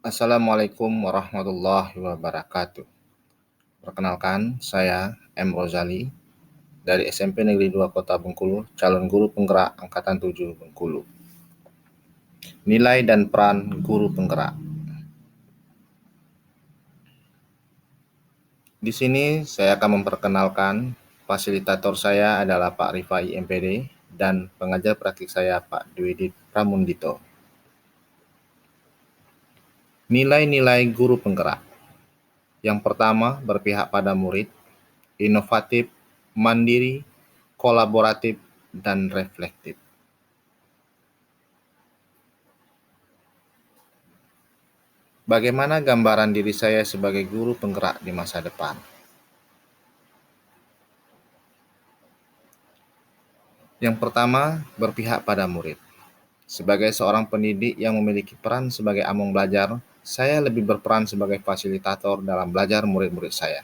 Assalamualaikum warahmatullahi wabarakatuh. Perkenalkan, saya M. Rozali dari SMP Negeri 2 Kota Bengkulu, calon guru penggerak Angkatan 7 Bengkulu. Nilai dan peran guru penggerak. Di sini saya akan memperkenalkan fasilitator saya adalah Pak Rifai MPD dan pengajar praktik saya Pak Dwidit Pramundito. Nilai-nilai guru penggerak. Yang pertama, berpihak pada murid, inovatif, mandiri, kolaboratif, dan reflektif. Bagaimana gambaran diri saya sebagai guru penggerak di masa depan? Yang pertama, berpihak pada murid. Sebagai seorang pendidik yang memiliki peran sebagai among belajar, saya lebih berperan sebagai fasilitator dalam belajar murid-murid saya.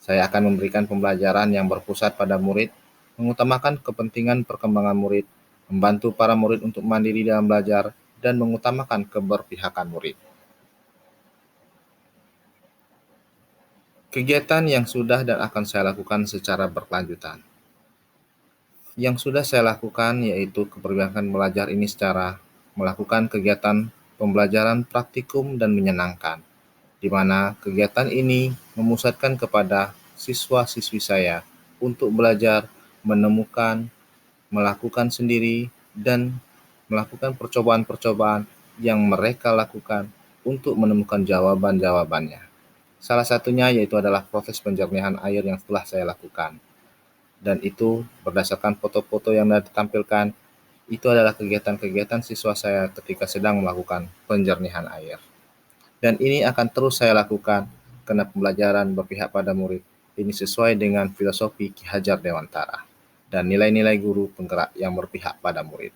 Saya akan memberikan pembelajaran yang berpusat pada murid, mengutamakan kepentingan perkembangan murid, membantu para murid untuk mandiri dalam belajar, dan mengutamakan keberpihakan murid. Kegiatan yang sudah dan akan saya lakukan secara berkelanjutan. Yang sudah saya lakukan yaitu keberpihakan belajar ini secara melakukan kegiatan pembelajaran praktikum dan menyenangkan, di mana kegiatan ini memusatkan kepada siswa-siswi saya untuk belajar, menemukan, melakukan sendiri, dan melakukan percobaan-percobaan yang mereka lakukan untuk menemukan jawaban-jawabannya. Salah satunya yaitu adalah proses penjernihan air yang telah saya lakukan. Dan itu berdasarkan foto-foto yang ditampilkan, itu adalah kegiatan-kegiatan siswa saya ketika sedang melakukan penjernihan air. Dan ini akan terus saya lakukan karena pembelajaran berpihak pada murid ini sesuai dengan filosofi Ki Hajar Dewantara dan nilai-nilai guru penggerak yang berpihak pada murid.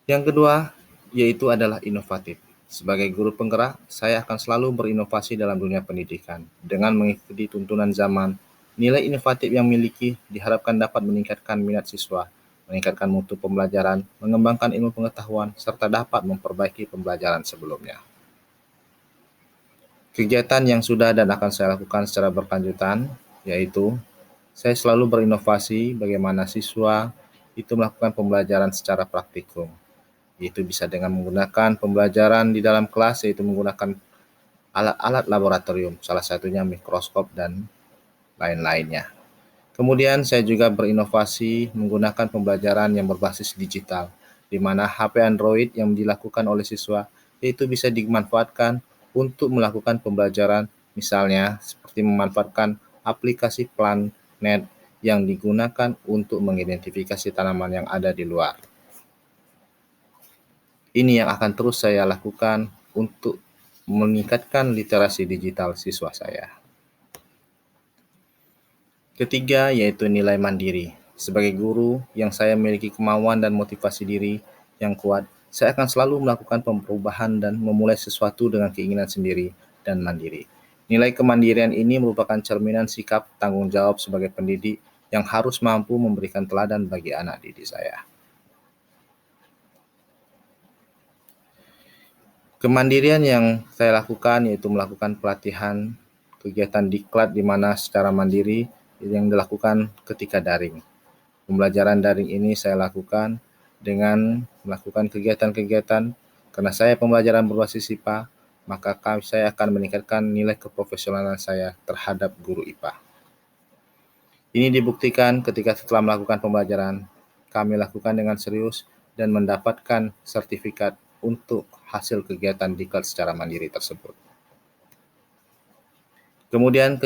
Yang kedua, yaitu adalah inovatif. Sebagai guru penggerak, saya akan selalu berinovasi dalam dunia pendidikan. Dengan mengikuti tuntunan zaman, nilai inovatif yang miliki diharapkan dapat meningkatkan minat siswa, meningkatkan mutu pembelajaran, mengembangkan ilmu pengetahuan, serta dapat memperbaiki pembelajaran sebelumnya. Kegiatan yang sudah dan akan saya lakukan secara berkelanjutan, yaitu saya selalu berinovasi bagaimana siswa itu melakukan pembelajaran secara praktikum. Itu bisa dengan menggunakan pembelajaran di dalam kelas, yaitu menggunakan alat-alat laboratorium, salah satunya mikroskop dan lain-lainnya. Kemudian saya juga berinovasi menggunakan pembelajaran yang berbasis digital, di mana HP Android yang dilakukan oleh siswa itu bisa dimanfaatkan untuk melakukan pembelajaran, misalnya seperti memanfaatkan aplikasi planet yang digunakan untuk mengidentifikasi tanaman yang ada di luar. Ini yang akan terus saya lakukan untuk meningkatkan literasi digital siswa saya. Ketiga, yaitu nilai mandiri. Sebagai guru yang saya memiliki kemauan dan motivasi diri yang kuat, saya akan selalu melakukan perubahan dan memulai sesuatu dengan keinginan sendiri dan mandiri. Nilai kemandirian ini merupakan cerminan sikap tanggung jawab sebagai pendidik yang harus mampu memberikan teladan bagi anak didik saya. Kemandirian yang saya lakukan yaitu melakukan pelatihan kegiatan diklat di mana secara mandiri yang dilakukan ketika daring. Pembelajaran daring ini saya lakukan dengan melakukan kegiatan-kegiatan karena saya pembelajaran berbasis IPA, maka saya akan meningkatkan nilai keprofesionalan saya terhadap guru IPA. Ini dibuktikan ketika setelah melakukan pembelajaran, kami lakukan dengan serius dan mendapatkan sertifikat untuk hasil kegiatan diklat secara mandiri tersebut. Kemudian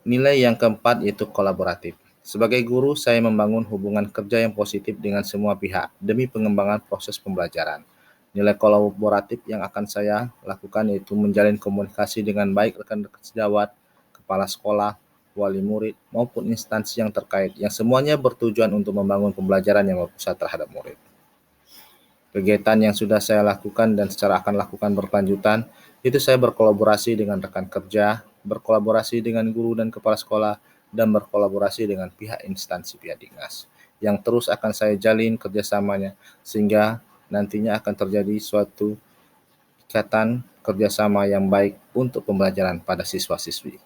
nilai yang keempat yaitu kolaboratif. Sebagai guru, saya membangun hubungan kerja yang positif dengan semua pihak demi pengembangan proses pembelajaran. Nilai kolaboratif yang akan saya lakukan yaitu menjalin komunikasi dengan baik rekan-rekan sejawat, kepala sekolah, wali murid, maupun instansi yang terkait, yang semuanya bertujuan untuk membangun pembelajaran yang berpusat terhadap murid. Kegiatan yang sudah saya lakukan dan secara akan lakukan berkelanjutan, itu saya berkolaborasi dengan rekan kerja, berkolaborasi dengan guru dan kepala sekolah, dan berkolaborasi dengan pihak instansi pihak dinas, yang terus akan saya jalin kerjasamanya, sehingga nantinya akan terjadi suatu ikatan kerjasama yang baik untuk pembelajaran pada siswa-siswi.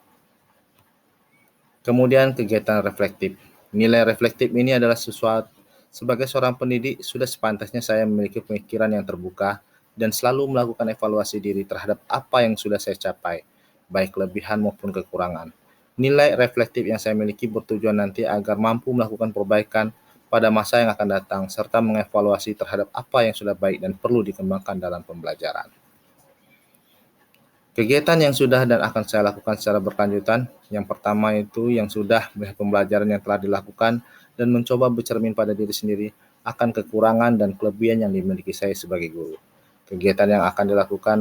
Kemudian kegiatan reflektif. Nilai reflektif ini adalah sesuatu sebagai seorang pendidik sudah sepantasnya saya memiliki pemikiran yang terbuka dan selalu melakukan evaluasi diri terhadap apa yang sudah saya capai, baik kelebihan maupun kekurangan. Nilai reflektif yang saya miliki bertujuan nanti agar mampu melakukan perbaikan pada masa yang akan datang serta mengevaluasi terhadap apa yang sudah baik dan perlu dikembangkan dalam pembelajaran. Kegiatan yang sudah dan akan saya lakukan secara berkelanjutan, yang pertama itu yang sudah melihat pembelajaran yang telah dilakukan dan mencoba bercermin pada diri sendiri akan kekurangan dan kelebihan yang dimiliki saya sebagai guru. Kegiatan yang akan dilakukan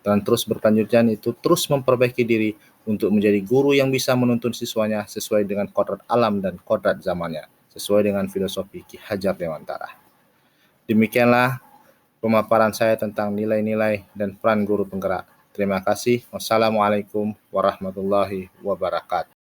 dan terus berkelanjutan itu terus memperbaiki diri untuk menjadi guru yang bisa menuntun siswanya sesuai dengan kodrat alam dan kodrat zamannya, sesuai dengan filosofi Ki Hajar Dewantara. Demikianlah pemaparan saya tentang nilai-nilai dan peran guru penggerak. Terima kasih. Wassalamualaikum warahmatullahi wabarakatuh.